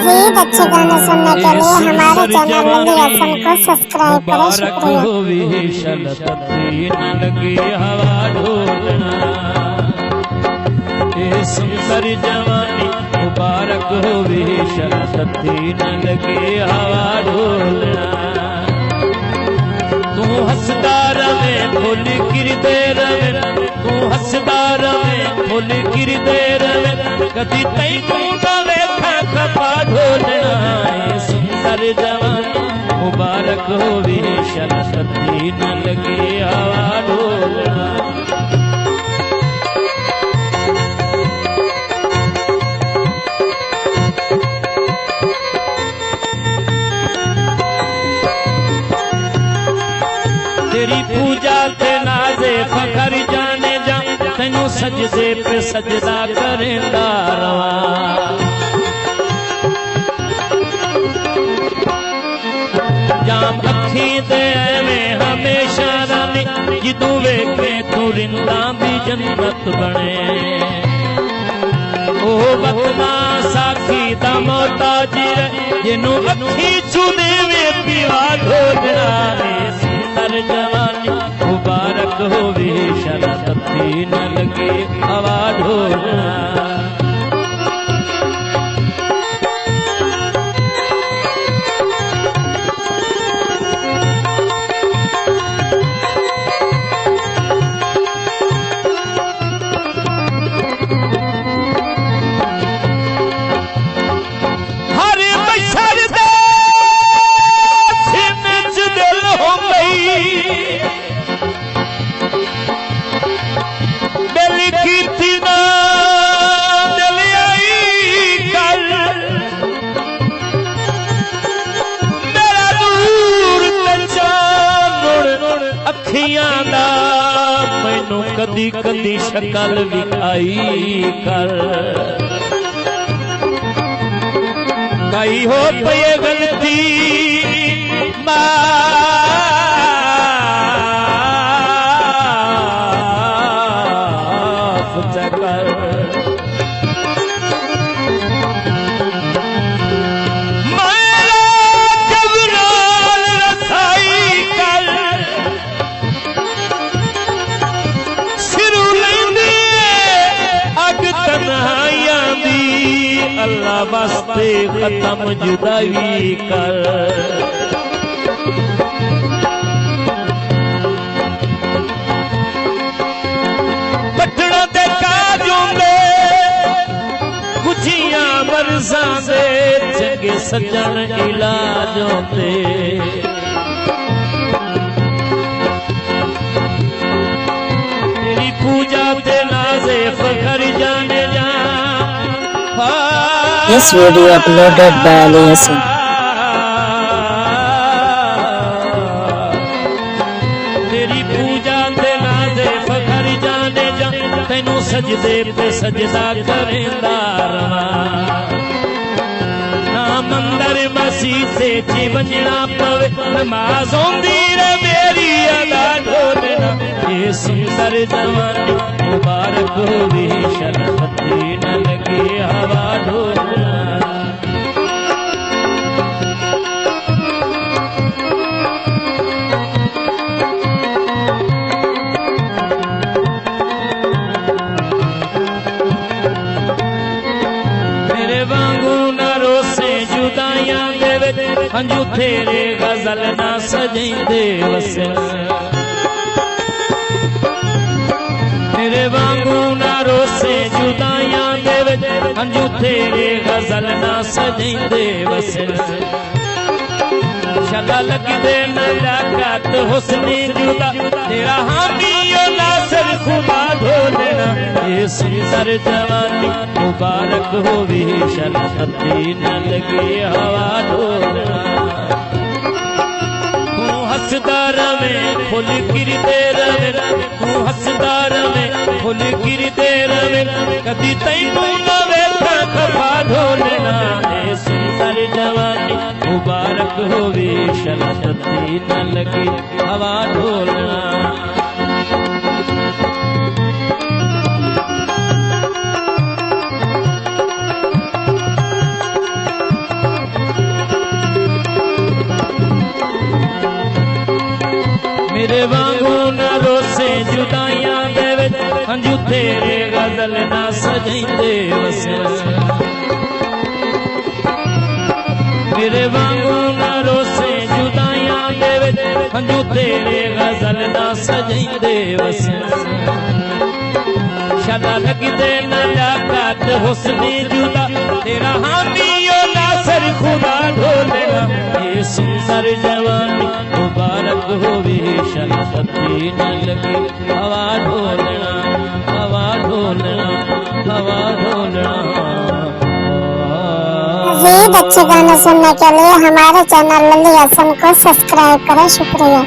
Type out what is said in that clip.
मजीद अच्छे गाने सुनने के लिए हमारे चैनल मंदी एफएम को सब्सक्राइब करें। शुक्रिया। सुंदर जवानी मुबारक होवे शरसती न लगे हवा ढोलना। तू हसदा रवे फुल गिरदे रवे, तू हसदा रवे फुल गिरदे रवे, कदी तैनू ना वेखा खपा ढोलना। सुंदर जवानी मुबारक होवे शरसती न लगे हवा ढोलना। तेरी पूजा ते नाजे फखर जाने जा, तेनू सजदे पे सजदा करेंदा रवा। जाम अखी दे में हमेशा रानी, जिदू वेखे तू रिंदा भी जन्नत बने। ओ बतना साखी दा मोहताजिर, जिनू अखी चुने में पीवा ढोलना। जवानी मुबारक होवे शरसती न लगे हवा ढोलना। मैनू कदी कदी शकल विखाई कर, कई हो पे गलती माफ कर। अल्लाह वास्ते खत्म जुदाई कर। पटना दे काजों दे गुजियां मरज़ां दे, चंगे सज्जन इलाजों दे। तेरी पूजा ते नाज़े फखर जाने जा। This video uploaded by Ali Hassan. तेरी पूजा ते नाज़े फखर जाने जा, तेनू सजदे पे सजदा करेंदा रवा। ना मंदिर मसीते च वजना पवे, नमाज होंदी रे मेरी अदा ढोलना। ये सुंदर जवानी मुबारक होवे शरसती न लगे हवा ढोलना। मेरे वांगू ना रोसे जुदाइयां देवे, हंजू तेरे गजल ना सजेंदे वसन। मेरे वांगू ना रोसे जुदाइयां देवे, हंजू तेरे गजल ना सजेंदे वसन। शला लगदे मुलाकात हुस्नी जुदा, तेरा हामी नासर खुदा ढोलना। ये सुंदर जवानी मुबारक होवे शरसती न लगे हवा ढोलना। तू हसदा रवे फुल गिरदे रवे, तू हसदा रवे फुल गिरदे रवे, कदी तैनू ना वेखा खपा ढोलना। ये सुंदर जवानी मुबारक होवे शरसती न लगे हवा ढोलना। मेरे वांगू न रोसे जुदाइयां दे विच हंजू तेरे गजल ना सजैंदे वसन मेरे वांगू न रोसे जुदाइयां दे विच हंजू तेरे गजल ना सजैंदे वसन शदा लगदे न लाकात हुस्नी जुदा तेरा हामी ओ नासर खुदा ढोलना ये सुंदर जवानी मुबारक होवे शहादती न लगे हवा ढोलना हवा ढोलना हवा ढोलना। मज़ीद अच्छे गाने सुनने के लिए हमारे चैनल लल्ली हसन को सब्सक्राइब करें। शुक्रिया।